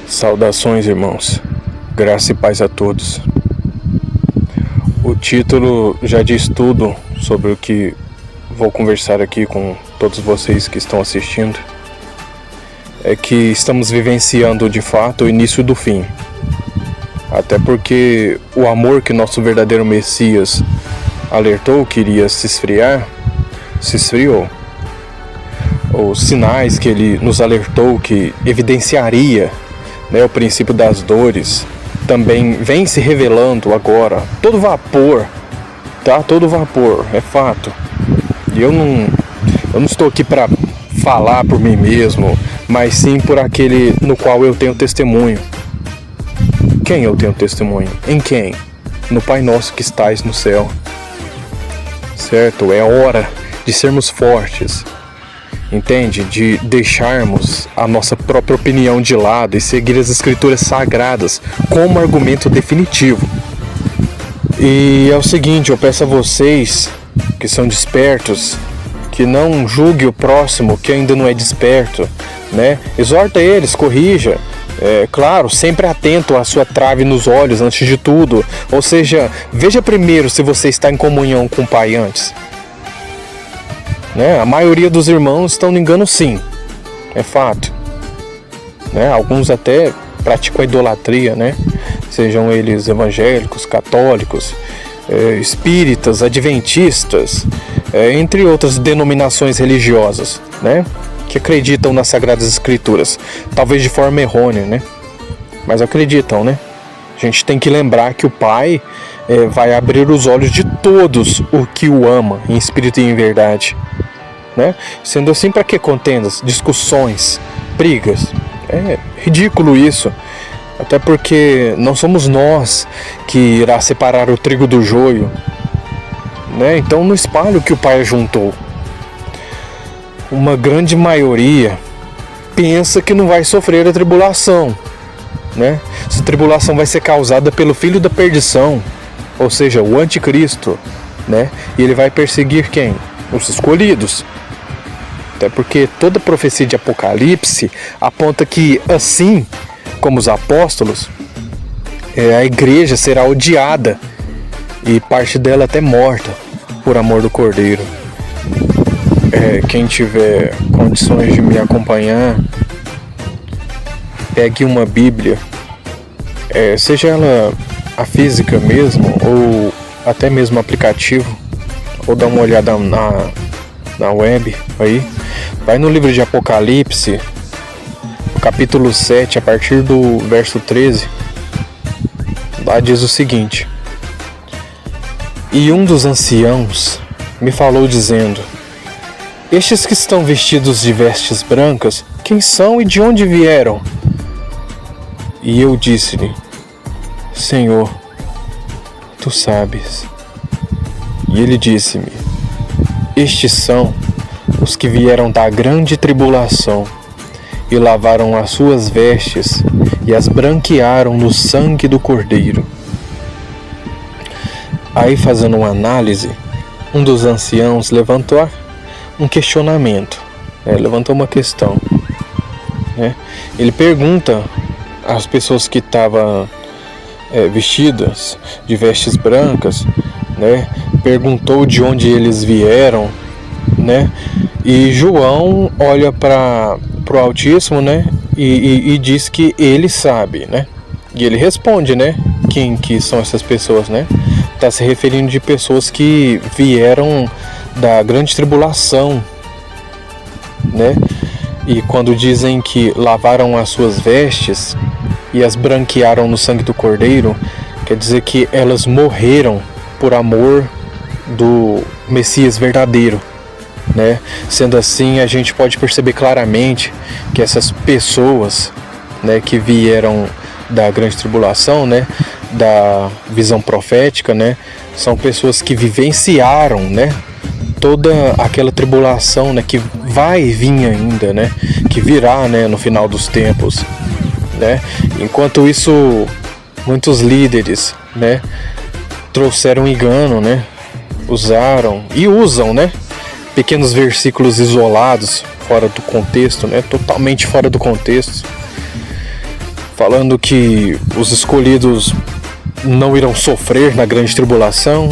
Saudações, irmãos. Graça e paz a todos. O título já diz tudo sobre o que vou conversar aqui com todos vocês que estão assistindo. É que estamos vivenciando de fato o início do fim. Até porque o amor que nosso verdadeiro Messias alertou que iria se esfriar, se esfriou. Os sinais que ele nos alertou que evidenciaria, o princípio das dores, também vem se revelando agora. Todo vapor, tá? Todo vapor, é fato. E eu não estou aqui para falar por mim mesmo, mas sim por aquele no qual eu tenho testemunho. Quem eu tenho testemunho? Em quem? No Pai Nosso que estais no céu. Certo? É hora de sermos fortes. Entende? De deixarmos a nossa própria opinião de lado e seguir as escrituras sagradas como argumento definitivo. E é o seguinte, eu peço a vocês que são despertos, que não julgue o próximo que ainda não é desperto, Exorta eles, corrija, claro, sempre atento à sua trave nos olhos antes de tudo. Ou seja, veja primeiro se você está em comunhão com o Pai antes. A maioria dos irmãos estão no engano, sim, é fato. Alguns até praticam a idolatria, sejam eles evangélicos, católicos, espíritas, adventistas, entre outras denominações religiosas, que acreditam nas Sagradas Escrituras, talvez de forma errônea, mas acreditam, A gente tem que lembrar que o Pai vai abrir os olhos de todos o que o ama, em espírito e em verdade. Sendo assim, para que contendas, discussões, brigas? É ridículo isso. Até porque não somos nós que irá separar o trigo do joio. Então não espalhe o que o Pai ajuntou. Uma grande maioria pensa que não vai sofrer a tribulação. Essa tribulação vai ser causada pelo filho da perdição, ou seja, o anticristo, E ele vai perseguir quem? Os escolhidos. Até porque toda profecia de Apocalipse aponta que, assim como os apóstolos, a igreja será odiada e parte dela até morta por amor do Cordeiro. Quem tiver condições de me acompanhar, pegue uma Bíblia, seja ela a física mesmo, ou até mesmo aplicativo, ou dá uma olhada na web aí. Vai no livro de Apocalipse, capítulo 7, a partir do verso 13. Lá diz o seguinte: E um dos anciãos me falou dizendo: Estes que estão vestidos de vestes brancas, quem são e de onde vieram? E eu disse-lhe: Senhor, tu sabes. E ele disse-me: Estes são os que vieram da grande tribulação e lavaram as suas vestes e as branquearam no sangue do Cordeiro. Aí, fazendo uma análise, um dos anciãos levantou um questionamento, levantou uma questão. Ele pergunta às pessoas que estavam vestidas de vestes brancas, perguntou de onde eles vieram, E João olha para o Altíssimo, e diz que ele sabe, E ele responde, quem que são essas pessoas, Está se referindo de pessoas que vieram da grande tribulação, E quando dizem que lavaram as suas vestes e as branquearam no sangue do Cordeiro, quer dizer que elas morreram por amor do Messias verdadeiro. Sendo assim, a gente pode perceber claramente que essas pessoas, que vieram da grande tribulação, da visão profética, são pessoas que vivenciaram, toda aquela tribulação, que vai vir ainda, que virá, no final dos tempos, Enquanto isso, muitos líderes, trouxeram engano, usaram e usam, pequenos versículos isolados, fora do contexto, totalmente fora do contexto, falando que os escolhidos não irão sofrer na grande tribulação,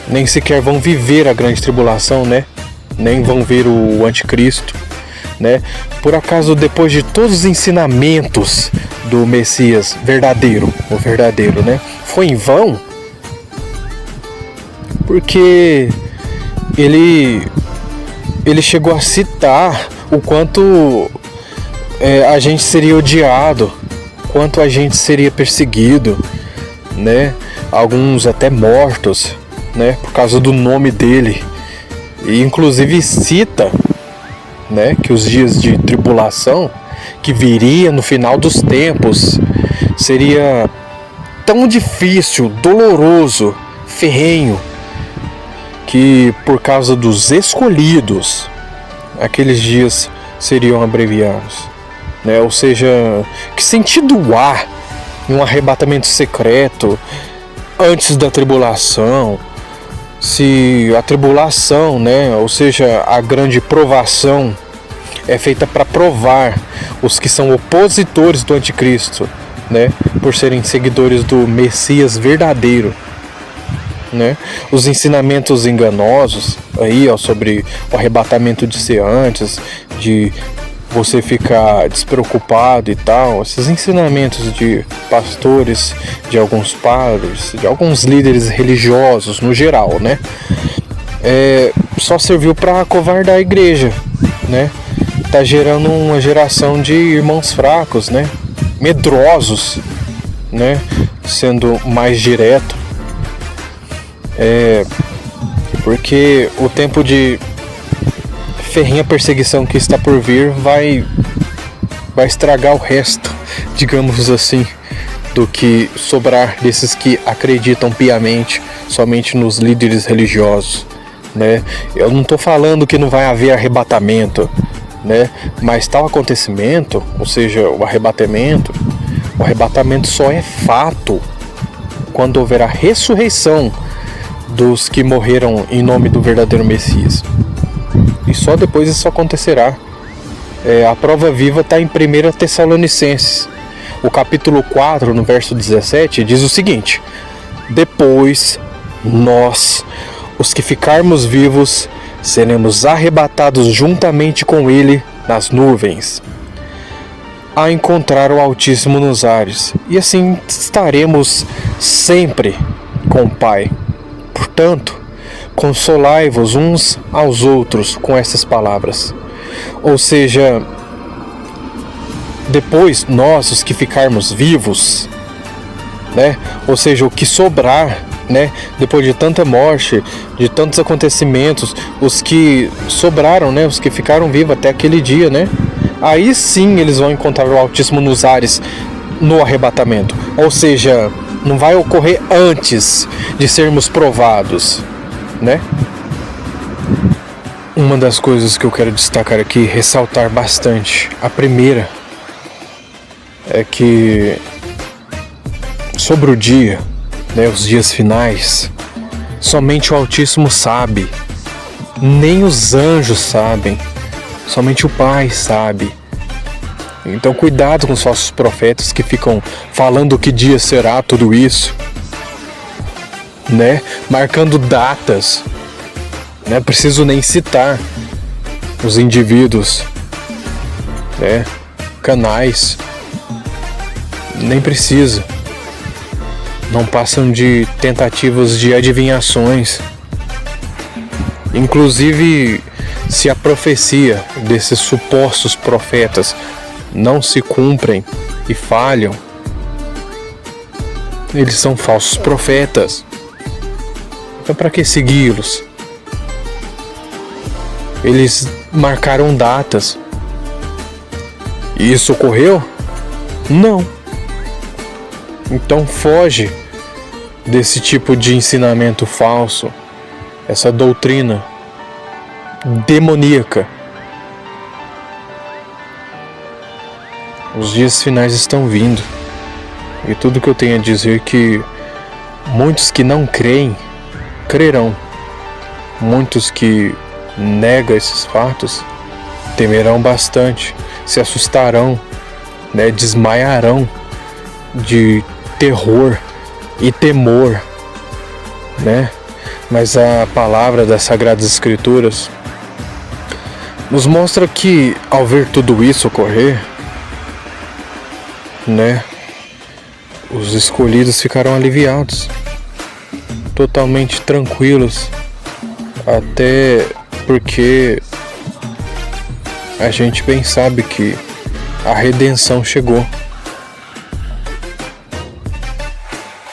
nem sequer vão viver a grande tribulação, né? Nem vão ver o anticristo, né? Por acaso, depois de todos os ensinamentos do Messias verdadeiro, o verdadeiro, né? Foi em vão? Porque ele chegou a citar o quanto a gente seria odiado, quanto a gente seria perseguido, né? Alguns até mortos, né? Por causa do nome dele. E inclusive cita, né, que os dias de tribulação que viria no final dos tempos seria tão difícil, doloroso, ferrenho, que por causa dos escolhidos aqueles dias seriam abreviados, né? Ou seja, que sentido há em um arrebatamento secreto antes da tribulação, se a tribulação, né, ou seja, a grande provação é feita para provar os que são opositores do anticristo, né, por serem seguidores do Messias verdadeiro, né? Os ensinamentos enganosos aí, ó, sobre o arrebatamento de ser antes, de você ficar despreocupado e tal, esses ensinamentos de pastores, de alguns padres, de alguns líderes religiosos no geral, né? Só serviu para acovardar a igreja, né? Tá gerando uma geração de irmãos fracos, né? Medrosos, né? Sendo mais direto. Porque o tempo de ferrenha perseguição que está por vir vai estragar o resto, digamos assim, do que sobrar desses que acreditam piamente somente nos líderes religiosos, né? Eu não estou falando que não vai haver arrebatamento, né? Mas tal acontecimento, ou seja, o arrebatamento só é fato quando houver a ressurreição dos que morreram em nome do verdadeiro Messias. E só depois isso acontecerá. A prova viva está em 1 Tessalonicenses. O capítulo 4, no verso 17, diz o seguinte: depois nós, os que ficarmos vivos, seremos arrebatados juntamente com ele nas nuvens, a encontrar o Altíssimo nos ares, e assim estaremos sempre com o Pai. Portanto, consolai-vos uns aos outros com essas palavras. Ou seja, depois nós, os que ficarmos vivos, né? Ou seja, o que sobrar, né? Depois de tanta morte, de tantos acontecimentos, os que sobraram, né? Os que ficaram vivos até aquele dia, né? Aí sim eles vão encontrar o Altíssimo nos ares no arrebatamento. Ou seja, não vai ocorrer antes de sermos provados, né? Uma das coisas que eu quero destacar aqui, ressaltar bastante, a primeira é que sobre o dia, né, os dias finais, somente o Altíssimo sabe, nem os anjos sabem, somente o Pai sabe. Então cuidado com os falsos profetas que ficam falando que dia será tudo isso, né? Marcando datas. Não preciso nem citar os indivíduos, né? Canais. Nem precisa. Não passam de tentativas de adivinhações. Inclusive, se a profecia desses supostos profetas não se cumprem e falham, eles são falsos profetas. Então, para que segui-los? Eles marcaram datas. E isso ocorreu? Não. Então foge desse tipo de ensinamento falso, essa doutrina demoníaca. Os dias finais estão vindo. E tudo que eu tenho a dizer é que muitos que não creem, crerão. Muitos que negam esses fatos, temerão bastante, se assustarão, né, desmaiarão de terror e temor, né? Mas a palavra das Sagradas Escrituras nos mostra que, ao ver tudo isso ocorrer, né, os escolhidos ficaram aliviados, totalmente tranquilos, até porque a gente bem sabe que a redenção chegou.